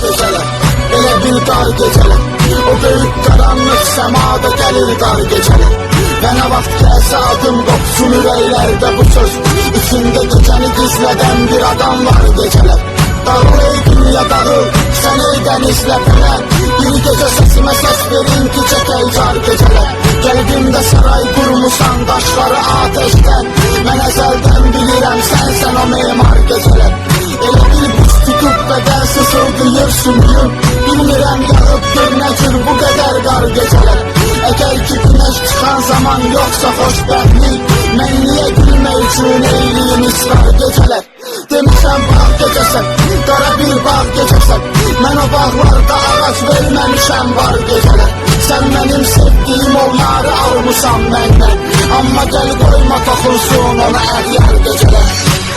geceler, elə bil dar geceler. O büyük karanlık semada gelir dar geceler. Ve ne vaxt gelse adım kopsun yüreklerde bu söz, İçinde geceni gizleden bir adam var geceler. Dağıl ey dünya dağıl, sen ey denizle pelen, bir gece sesime ses verin ki çekey car geceler. Kalbimde saray kurmuşsan daşları ateşten, ben ezelden bilirəm sen o memar geceler. Elə bir buz tutup beden sısıldayır sümüyüm, bilmirəm yağıp görünəcür bu kadar qar geceler. Eğer ki güneş çıkan zaman yoksa xoşbəxtlik, mən niye gülmək üçün eyliyim ısrar geceler. Demişəm bağ gecəsən, qara bir bağ gecəsən, mən o bağlarda ağac verməmişəm var geceler. Sen benim sevdiğim onları almışam məndən, amma gəl qoyma toxunsun ona əryər geceler.